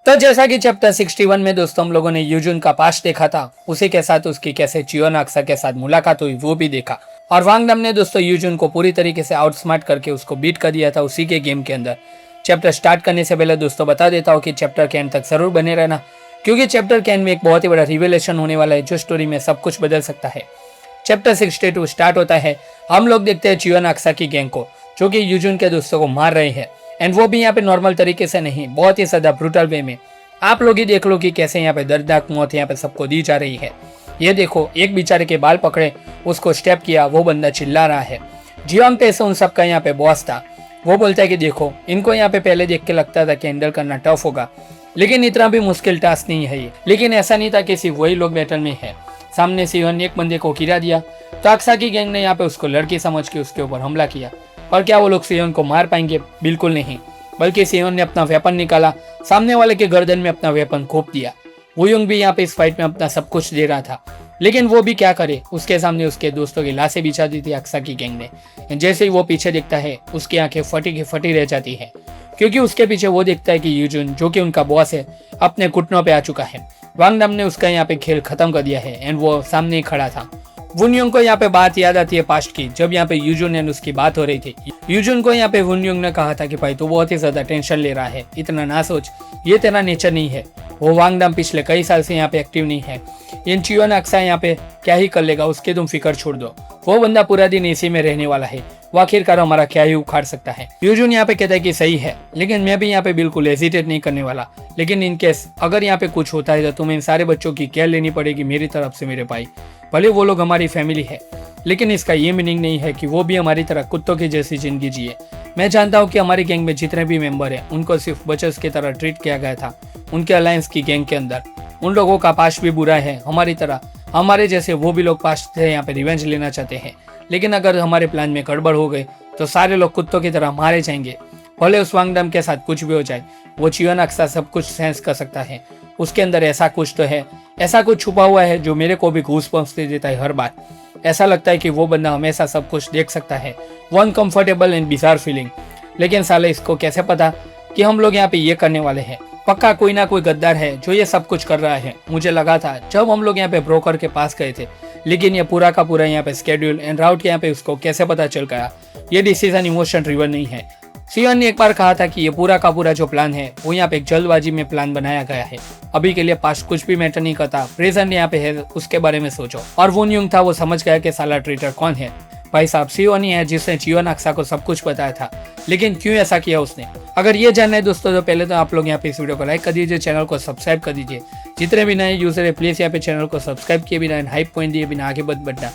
तो जैसा कि चैप्टर 61 में दोस्तों हम लोगों ने यूजुन का पास्ट देखा था, उसी के साथ उसकी कैसे चियोन अक्सा के साथ मुलाकात हुई वो भी देखा। और वांग डम ने दोस्तों यूजुन को पूरी तरीके से आउटस्मार्ट करके उसको बीट कर दिया था उसी के गेम के अंदर। चैप्टर स्टार्ट करने से पहले दोस्तों बता देता हूँ कि चैप्टर के एंड तक जरूर बने रहना, क्योंकि चैप्टर के एंड में एक बहुत ही बड़ा रिवेलेशन होने वाला है जो स्टोरी में सब कुछ बदल सकता है। चैप्टर 62 स्टार्ट होता है। हम लोग देखते हैं चियोन अक्सा की गैंग को जो कि यूजुन के दोस्तों को मार रहे हैं, एंड वो भी यहाँ पे नॉर्मल तरीके से नहीं, बहुत ही ज्यादा ब्रूटल वे में। आप लोग ही देख लो कि कैसे यहाँ पे दर्दनाक मौत यहाँ पे सबको दी जा रही है। ये देखो, एक बेचारे के बाल पकड़े, उसको स्टेप किया, वो बंदा चिल्ला रहा है। जियोंग तेसो उन सबका यहाँ पे बॉस था। वो बोलता है कि देखो, इनको यहाँ पे पहले देख के लगता था कि हैंडल करना टफ होगा, लेकिन इतना भी मुश्किल टास्क नहीं है ये। लेकिन ऐसा नहीं था कि सिर्फ वही लोग बैटल में है। सामने सियोन ने एक बंदे को गिरा दिया तो अक्सा की गैंग ने यहाँ पे उसको लड़की समझ के उसके ऊपर हमला किया। और क्या वो लोग सियोन को मार पाएंगे? बिल्कुल नहीं, बल्कि सियोन ने अपना वेपन निकाला, सामने वाले के गर्दन में अपना वेपन घोंप दिया। वुयुंग भी यहाँ पे इस फाइट में अपना सब कुछ दे रहा था, लेकिन वो भी क्या करे, उसके सामने उसके दोस्तों की लाशें बिछा दी थी अक्सा की गैंग ने। जैसे ही वो पीछे देखता है, उसकी आंखें फटी की फटी रह जाती है, क्योंकि उसके पीछे वो देखता है कि यूजुन जो कि उनका बॉस है अपने घुटनों पे आ चुका है। वांग डम ने उसका यहाँ पे खेल खत्म कर दिया है एंड वो सामने ही खड़ा था। वुनयुंग को यहाँ पे बात याद आती है पास्ट की, जब यहाँ पे यूजुन एंड उसकी बात हो रही थी। यूजुन को यहाँ पे वुनयुंग ने कहा था कि भाई तू बहुत ही ज्यादा टेंशन ले रहा है, इतना ना सोच, ये तेरा नेचर नहीं है। वो वांग डम पिछले कई साल से यहाँ पे एक्टिव नहीं है। इन चियोन अक्सा यहाँ पे क्या ही कर लेगा, उसके तुम फिक्र छोड़ दो। वो बंदा पूरा दिन इसी में रहने वाला है, वो आखिरकार हमारा क्या ही उखाड़ सकता है। यूजुन यहाँ पे कहता है कि सही है, लेकिन मैं भी यहाँ पे बिल्कुल हेजिटेट नहीं करने वाला। लेकिन इन केस अगर यहाँ पे कुछ होता है तो तुम्हें इन सारे बच्चों की केयर लेनी पड़ेगी मेरी तरफ से मेरे भाई। भले वो लोग हमारी फैमिली है, लेकिन इसका ये मीनिंग नहीं है कि वो भी हमारी तरह कुत्तों की जैसी जिंदगी जिए। मैं जानता हूँ कि हमारी गैंग में जितने भी मेंबर हैं उनको सिर्फ बचस की तरह ट्रीट किया गया था उनके अलायंस की गैंग के अंदर। उन लोगों का पास्ट भी बुरा है हमारी तरह, हमारे जैसे वो भी लोग पास्ट से यहाँ पे रिवेंज लेना चाहते हैं। लेकिन अगर हमारे प्लान में गड़बड़ हो गए तो सारे लोग कुत्तों की तरह मारे जाएंगे। भले उस वांग डम के साथ कुछ भी हो जाए, वो चियोन अक्सा सब कुछ सेंस कर सकता है। उसके अंदर ऐसा कुछ तो है, ऐसा कुछ छुपा हुआ है जो मेरे को भी घूस पहुंचते देता है हर बार। ऐसा लगता है कि वो बंदा हमेशा सब कुछ देख सकता है। वो अनकंफर्टेबल एंड बिजार फीलिंग। लेकिन साले इसको कैसे पता कि हम लोग यहाँ पे ये करने वाले हैं? पक्का कोई ना कोई गद्दार है जो ये सब कुछ कर रहा है। मुझे लगा था जब हम लोग यहाँ पे ब्रोकर के पास गए थे, लेकिन ये पूरा का पूरा यहाँ पे स्केड्यूल एंड राउट यहाँ पे उसको कैसे पता चल गया? ये डिसीजन इमोशन ड्रिवन नहीं है। सियोन ने एक बार कहा था कि ये पूरा का पूरा जो प्लान है वो यहाँ पे एक जल्दबाजी में प्लान बनाया गया है। अभी के लिए पास्ट कुछ भी मैटर नहीं करता, प्रेजेंट यहाँ पे है, उसके बारे में सोचो। और वुनयुंग था, वो समझ गया कि साला ट्रेटर कौन है। भाई साहब, सियोन ही है जिसने चियोन अक्सा को सब कुछ बताया था, लेकिन क्यों ऐसा किया उसने? अगर ये जानना है दोस्तों तो पहले तो आप लोग यहाँ पे इस वीडियो को लाइक कर दीजिए, चैनल को सब्सक्राइब कर दीजिए। जितने भी नए यूजर है प्लीज यहाँ पे चैनल को सब्सक्राइब किए बिना, हाइप पॉइंट दिए बिना आगे बढ़ना।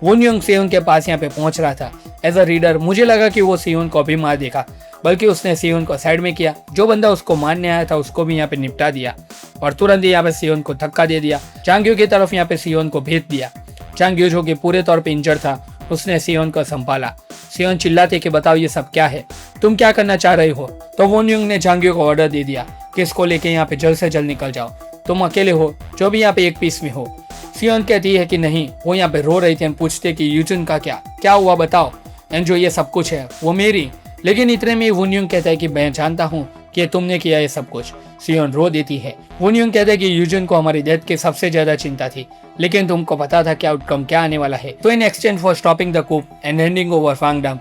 वुनयुंग सियोन के पास यहाँ पे पहुंच रहा था। एज अ रीडर मुझे लगा कि वो सियोन को भी मार देगा, बल्कि उसने सियोन को साइड में किया। जो बंदा उसको मारने आया था उसको भी यहाँ पे निपटा दिया और तुरंत ही यहाँ पे सियोन को धक्का दे दिया। चांग्यू की तरफ यहाँ पे सियोन को भेज दिया। चांग्यू जो कि पूरे तौर पे इंजर्ड था, उसने सियोन को संभाला। सियोन चिल्लाते कि बताओ ये सब क्या है, तुम क्या करना चाह रहे हो? तो वुनयुंग ने चांग्यू को ऑर्डर दे दिया कि इसको लेके यहाँ पे जल्द से जल्द निकल जाओ, तुम अकेले हो जो भी यहाँ पे एक पीस में हो। सियोन कहती है कि नहीं, वो यहाँ पे रो रही थी। पूछते कि यूजुन का क्या हुआ बताओ, एंड जो ये सब कुछ है वो मेरी। लेकिन इतने में वुनयुंग कहता है कि मैं जानता हूँ कि तुमने किया ये सब कुछ। सियोन रो देती है। वुनयुंग कहता है कि यूजुन को हमारी डेथ की सबसे ज्यादा चिंता थी, लेकिन तुमको पता था कि आउटकम क्या आने वाला है। तो in exchange for stopping the coup and handing over वांग डम,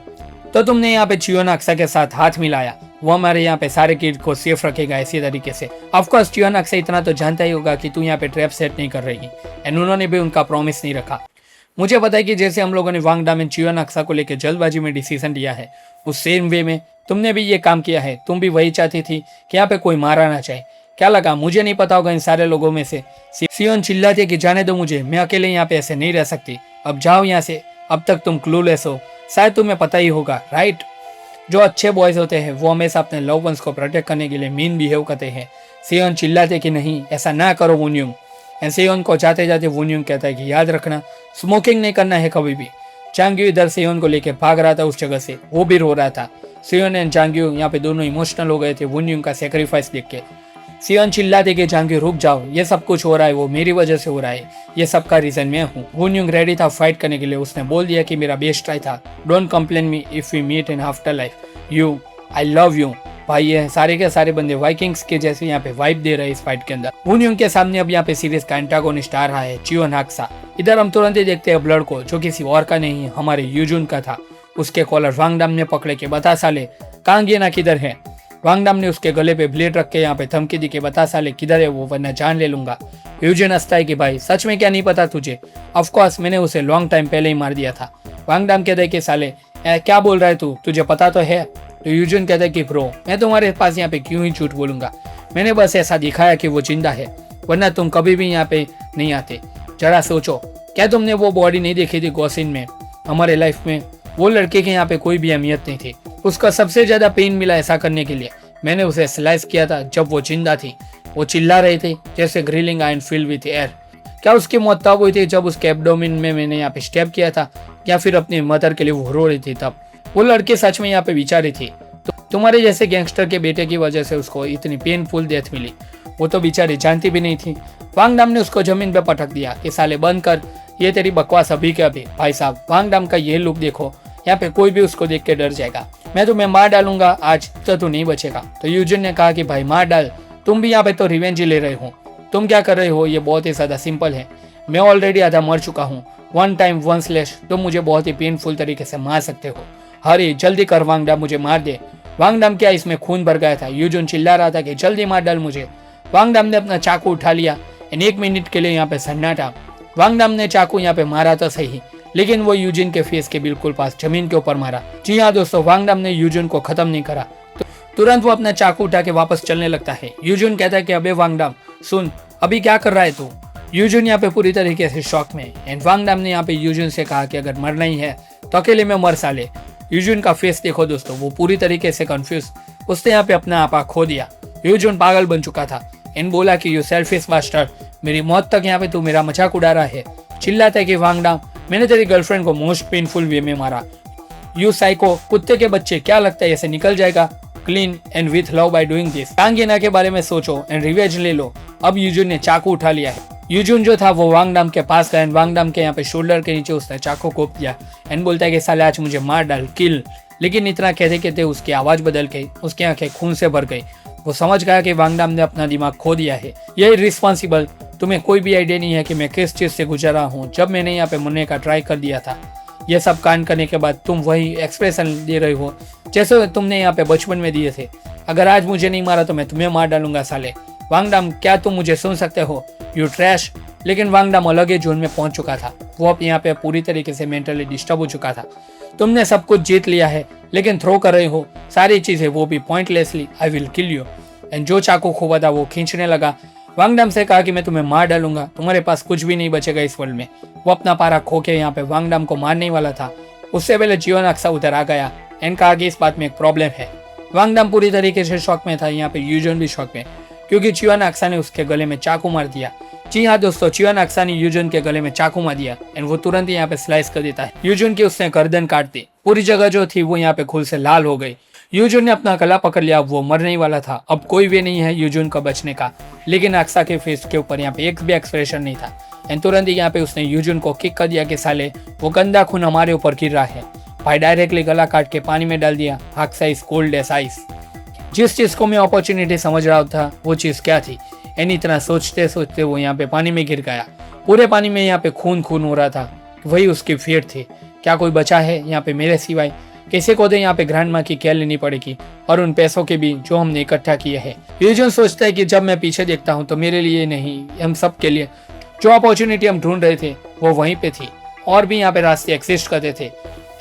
तो तुमने यहाँ पे चियोन अक्सा के साथ हाथ मिलाया। वो हमारे यहाँ पे सारे किड को सेफ रखेगा इसी तरीके से। ऑफकोर्स चियोन अक्सा इतना तो जानता ही होगा कि तू यहाँ पे ट्रैप सेट नहीं कर रही, एंड उन्होंने भी उनका प्रॉमिस नहीं रखा। मुझे पता है कि जैसे हम लोगों ने वांग डम एंड चियोन अक्सा को लेकर जल्दबाजी में डिसीजन लिया है, उस सेम वे में तुमने भी ये काम किया है। तुम भी वही चाहती थी कि यहाँ पे कोई मारा ना चाहे। क्या लगा मुझे नहीं पता होगा इन सारे लोगों में से? सियोन चिल्लाती है कि जाने दो मुझे, मैं अकेले यहाँ पे ऐसे नहीं रह सकती, अब जाओ यहाँ से। अब तक तुम क्लूलेस हो, शायद तुम्हें पता ही होगा, राइट? जो अच्छे बॉयज होते हैं वो हमेशा अपने लव वंस को प्रोटेक्ट करने के लिए मीन बिहेव करते हैं। सियोन चिल्लाते कि नहीं, ऐसा ना करो वुनयुंग। एंड सियोन को जाते जाते वुनयुंग कहता है कि याद रखना, स्मोकिंग नहीं करना है कभी भी। चांग्यू इधर सियोन को लेके भाग रहा था उस जगह से, वो भी रो रहा था। सियोन एंड चांग्यू यहाँ पे दोनों इमोशनल हो गए थे वुनयुंग का सेक्रीफाइस देख के। सियोन चिल्लाते कि चांग्यू रुक जाओ, ये सब कुछ हो रहा है वो मेरी वजह से हो रहा है, ये सब का रीजन मैं हूँ। वुनयुंग रेडी था फाइट करने के लिए। उसने बोल दिया कि मेरा बेस्ट ट्राई था, don't complain me if we meet in after life, you I love you. भाई ये सारे के सारे बंदे वाइकिंग्स के जैसे यहाँ पे वाइब दे रहे हैं इस फाइट के अंदर। वुनियोंग के सामने अब यहाँ पे सीरीज का एंटागोनिस्ट आ रहा है चियोन हाक्सा। इधर हम तुरंत ही देखते हैं ब्लड को, जो किसी और का नहीं हमारे यूजुन का था। उसके कॉलर वांग डाम ने पकड़े के बता साले कांगियना किधर है। वांग डाम ने उसके गले पे ब्लेड रख के यहाँ पे धमकी दी के बता साले किधर है वो, वरना जान ले लूंगा। यूजिन हंसता है कि भाई सच में क्या नहीं पता तुझे, ऑफकोर्स मैंने उसे लॉन्ग टाइम पहले ही मार दिया था। वांग डाम कहता है कि साले क्या बोल रहा है तू, तुझे पता तो है। तो यूजिन कहता है कि ब्रो मैं तुम्हारे पास यहाँ पे क्यों ही झूठ बोलूंगा, मैंने बस ऐसा दिखाया कि वो जिंदा है, वरना तुम कभी भी यहाँ पे नहीं आते। जरा सोचो, क्या तुमने वो बॉडी नहीं देखी थी गॉसिन में। हमारे लाइफ में वो लड़के के यहाँ पे कोई भी अहमियत नहीं थी, उसका सबसे ज्यादा पेन मिला ऐसा करने के लिए। मैंने उसे स्लाइस किया था जब वो जिंदा थी। वो चिल्ला रहे थे जैसे grilling iron filled with air. क्या उसकी मौत तब हुई थी जब उसके एब्डोमिन में मैंने यहाँ पे स्टेप किया था, या फिर अपनी मदर के लिए वो रो रही थी तब। वो लड़की सच में यहाँ पे बेचारी थी, तो तुम्हारे जैसे गैंगस्टर के बेटे की वजह से उसको इतनी पेनफुल डेथ मिली। वो तो बेचारी जानती भी नहीं थी। वांग डाम ने उसको जमीन पे पटक दिया कि साले बंद कर, ये तेरी बकवास अभी के अभी। भाई साहब वांग डाम का ये लुक देखो, यहाँ पे कोई भी उसको देख के डर जाएगा। मैं तुम्हें मार डालूंगा आज, तो तू नहीं बचेगा। तो यूजिन ने कहा कि भाई मार डाल, तुम भी यहाँ पे तो रिवेंज ही ले रहे हो। तुम क्या कर रहे हो ये बहुत ही ज्यादा सिंपल है, मैं ऑलरेडी आधा मर चुका हूँ। वन टाइम वन स्लैश तुम मुझे बहुत ही पेनफुल तरीके से मार सकते हो। हरी जल्दी कर वांग डाम, मुझे मार दे। वांग डाम क्या इसमें खून भर गया था। यूजिन चिल्ला रहा था कि जल्दी मार डाल मुझे। वांग डाम ने अपना चाकू उठा लिया एंड 1 मिनट के लिए यहाँ पे सन्नाटा। वांग डाम ने चाकू यहाँ पे मारा तो सही, लेकिन वो यूजिन के फेस के बिल्कुल पास जमीन के ऊपर मारा। जी हाँ दोस्तों, वांग डाम ने यूजिन को खत्म नहीं करा, तो तुरंत वो अपना चाकू उठा के वापस चलने लगता है। यूजिन कहता है कि अबे वांग डाम सुन, अभी क्या कर रहा है तू। यूजिन यहाँ पे पूरी तरीके से शॉक में। एंड वांग डाम ने यहाँ पे यूजिन से कहा कि अगर मरना ही है तो अकेले में मर साले। यूजिन का फेस देखो दोस्तों, वो पूरी तरीके से कंफ्यूज, उसने यहाँ पे अपना आपा खो दिया। यूजिन पागल बन चुका था एंड बोला कि यू सेल्फिश बास्टर्ड, मेरी मौत तक यहाँ पे तू मेरा मजाक उड़ा रहा है। चिल्लाता है कि वांग डाम मैंने तेरी गर्लफ्रेंड को मोस्ट पेनफुल वे में मारा। यू साइको कुत्ते के बच्चे, क्या लगता है ऐसे निकल जाएगा clean and with love by doing this. कांगियना के बारे में सोचो एंड रिवेंज ले लो। अब यूजुन ने चाकू उठा लिया है। यूजुन जो था वो वांग डाम के पास गया एंड वांग डाम के यहाँ पे शोल्डर के नीचे उसने चाकू कोप दिया एंड बोलता है कि साले आज मुझे मार डाल, किल। लेकिन इतना कहते कहते उसकी आवाज बदल गई, उसकी आंखें खून से भर गई। वो समझ गया कि वांग डाम ने अपना दिमाग खो दिया है। ये रिस्पॉन्सिबल, तुम्हें कोई भी आइडिया नहीं है कि मैं किस चीज से गुजर रहा हूँ। जब मैंने यहाँ पे मरने का ट्राई कर दिया था, ये सब कांड करने के बाद तुम वही एक्सप्रेशन दे रहे हो जैसे तुमने यहाँ पे बचपन में दिए थे। अगर आज मुझे नहीं मारा तो मैं तुम्हें मार डालूंगा साले। वांग डाम क्या तुम मुझे सुन सकते हो, यू ट्रैश। लेकिन वांग डाम अलग ही जोन में पहुंच चुका था। वो अब यहाँ पे पूरी तरीके से मेंटली डिस्टर्ब हो चुका था। तुमने सब कुछ जीत लिया है लेकिन थ्रो कर रहे हो सारी चीजें, वो भी pointlessly. I will kill you. And जो चाकू खोवा था वो खींचने लगा। वांग डाम से कहा कि मैं तुम्हें मार डालूंगा, तुम्हारे पास कुछ भी नहीं बचेगा इस वर्ल्ड में। वो अपना पारा खो के यहाँ पे वांग डाम को मारने वाला था। उससे पहले चियोन हाक्सा उधर आ गया एंड कहा कि इस बात में एक प्रॉब्लम है। वांग डाम पूरी तरीके से शॉक में था, यहाँ पे यूजुन भी शॉक में, क्योंकि चियोन हाक्सा ने उसके गले में चाकू मार दिया। जी हाँ दोस्तों, चियोन हाक्सा ने यूजुन के गले में चाकू मार दिया एंड वो तुरंत ही यहाँ पे स्लाइस कर देता है। यूजुन की उसने गर्दन काट दी, पूरी जगह जो थी वो यहाँ पे खून से लाल हो गई। यूजुन ने अपना गला पकड़ लिया, वो मरने वाला था। अब कोई वे नहीं है यूजुन का बचने का। लेकिन हाक्सा के फेस के ऊपर यहाँ पे एक भी एक्सप्रेशन नहीं था एंड तुरंत ही यहाँ पे उसने यूजुन को किक कर दिया कि साले वो गंदा खून हमारे ऊपर गिर रहा है। भाई डायरेक्टली गला काट के पानी में डाल दिया। हाक्सा इज कोल्ड एज आइस। जिस चीज को मैं अपॉर्चुनिटी समझ रहा था वो चीज क्या थी, एंड इतना सोचते सोचते वो यहाँ पे पानी में गिर गया। पूरे पानी में यहाँ पे खून खून हो रहा था, वही उसकी फेट थी। क्या कोई बचा है यहाँ पे मेरे सिवाय? किसी को तो यहाँ पे ग्रैंड माँ की केयर लेनी पड़ेगी और उन पैसों के भी जो हमने इकट्ठा किए हैं। यूजुन सोचता है कि जब मैं पीछे देखता हूँ तो मेरे लिए नहीं, हम सब के लिए जो अपॉर्चुनिटी हम ढूंढ रहे थे वो वहीं पे थी। और भी यहाँ पे रास्ते एक्सिस्ट करते थे।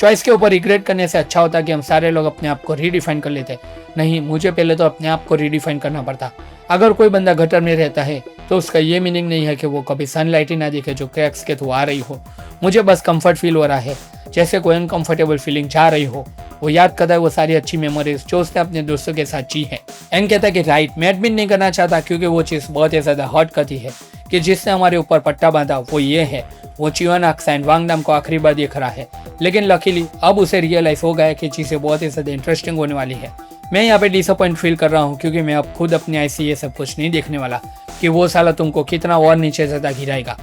चॉइस के ऊपर रिग्रेट करने से अच्छा होता कि हम सारे लोग अपने आप को रीडिफाइन कर लेते। नहीं, मुझे पहले तो अपने आप को रीडिफाइन करना पड़ता। अगर कोई बंदा गटर में रहता है तो उसका ये मीनिंग नहीं है कि वो कभी सनलाइट ही ना दिखे जो क्रैक्स के थ्रू आ रही हो। मुझे बस कंफर्ट फील हो रहा है, जैसे कोई अनकंफर्टेबल फीलिंग जा रही हो। वो याद करता है वो सारी अच्छी मेमोरीज जो उसने अपने दोस्तों के साथ जी है। एंड कहता है कि राइट, मैं एडमिट नहीं करना चाहता क्योंकि वो चीज़ बहुत ही ज़्यादा हर्ट करती है कि जिसने हमारे ऊपर पट्टा बांधा वो ये है, वो चियोन हाक्सा एंड वांग डाम को आखिरी बार देख रहा है। लेकिन लकीली अब उसे रियलाइज हो गया कि चीज़ें बहुत ही ज़्यादा इंटरेस्टिंग होने वाली है। मैं यहाँ पे डिसअपॉइंट फील कर रहा हूँ क्योंकि मैं अब खुद अपनी आई से ये सब कुछ नहीं देखने वाला कि वो साला तुमको कितना और नीचे ज़्यादा गिराएगा।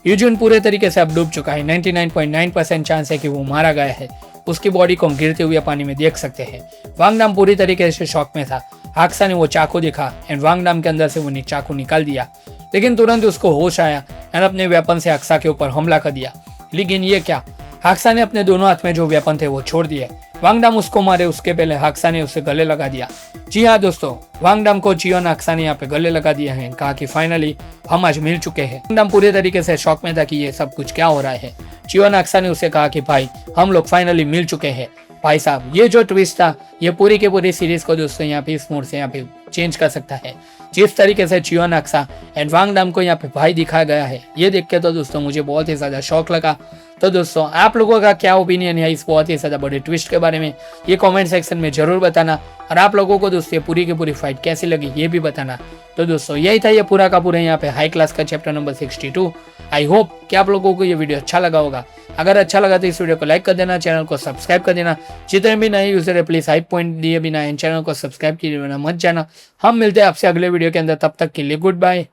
यूजुन पूरे तरीके से अब डूब चुका है। 99.9% चांस है कि वो मारा गया है। उसकी बॉडी को गिरते हुए पानी में देख सकते हैं। वांग डाम पूरी तरीके से शॉक में था। हाक्सा ने वो चाकू देखा एंड वांगडम के अंदर से वो चाकू निकाल दिया, लेकिन तुरंत उसको होश आया एंड अपने वेपन से हाक्सा के ऊपर हमला कर दिया। लेकिन ये क्या, हाक्सा ने अपने दोनों हाथ में जो वेपन थे वो छोड़ दिए। वांगडम उसको मारे उसके पहले हाक्सा ने उसे गले लगा दिया। जी हाँ दोस्तों, वांगडम को चियोन हाक्सा ने यहाँ पे गले लगा दिया है, कहा कि फाइनली हम आज मिल चुके हैं। वांगडम पूरे तरीके से शॉक में था कि ये सब कुछ क्या हो रहा है। चियोन हाक्सा ने उसे कहा कि भाई हम लोग फाइनली मिल चुके हैं। भाई साहब, ये जो ट्विस्ट था ये पूरी के पूरी सीरीज को दोस्तों यहाँ पे इस मोड से यहाँ पे चेंज कर सकता है। जिस तरीके से चियोन हाक्सा एंड वांगडम को यहाँ पे भाई दिखाया गया है, ये देख के तो दोस्तों मुझे बहुत ही ज्यादा शौक लगा। तो दोस्तों आप लोगों का क्या ओपिनियन है इस बहुत ही ज्यादा बड़े ट्विस्ट के बारे में, ये कमेंट सेक्शन में जरूर बताना। और आप लोगों को दोस्तों ये पूरी की पूरी फाइट कैसी लगी ये भी बताना। तो दोस्तों यही था ये पूरा का पूरा यहाँ पे हाई क्लास का चैप्टर नंबर 62। आई होप कि आप लोगों को ये वीडियो अच्छा लगा होगा। अगर अच्छा लगा तो इस वीडियो को लाइक कर देना, चैनल को सब्सक्राइब कर देना। जितने भी नए यूजर है प्लीज हाइप पॉइंट दिए बिना इन चैनल को सब्सक्राइब किए बिना मत जाना। हम मिलते हैं आपसे अगले वीडियो के अंदर, तब तक के लिए गुड बाय।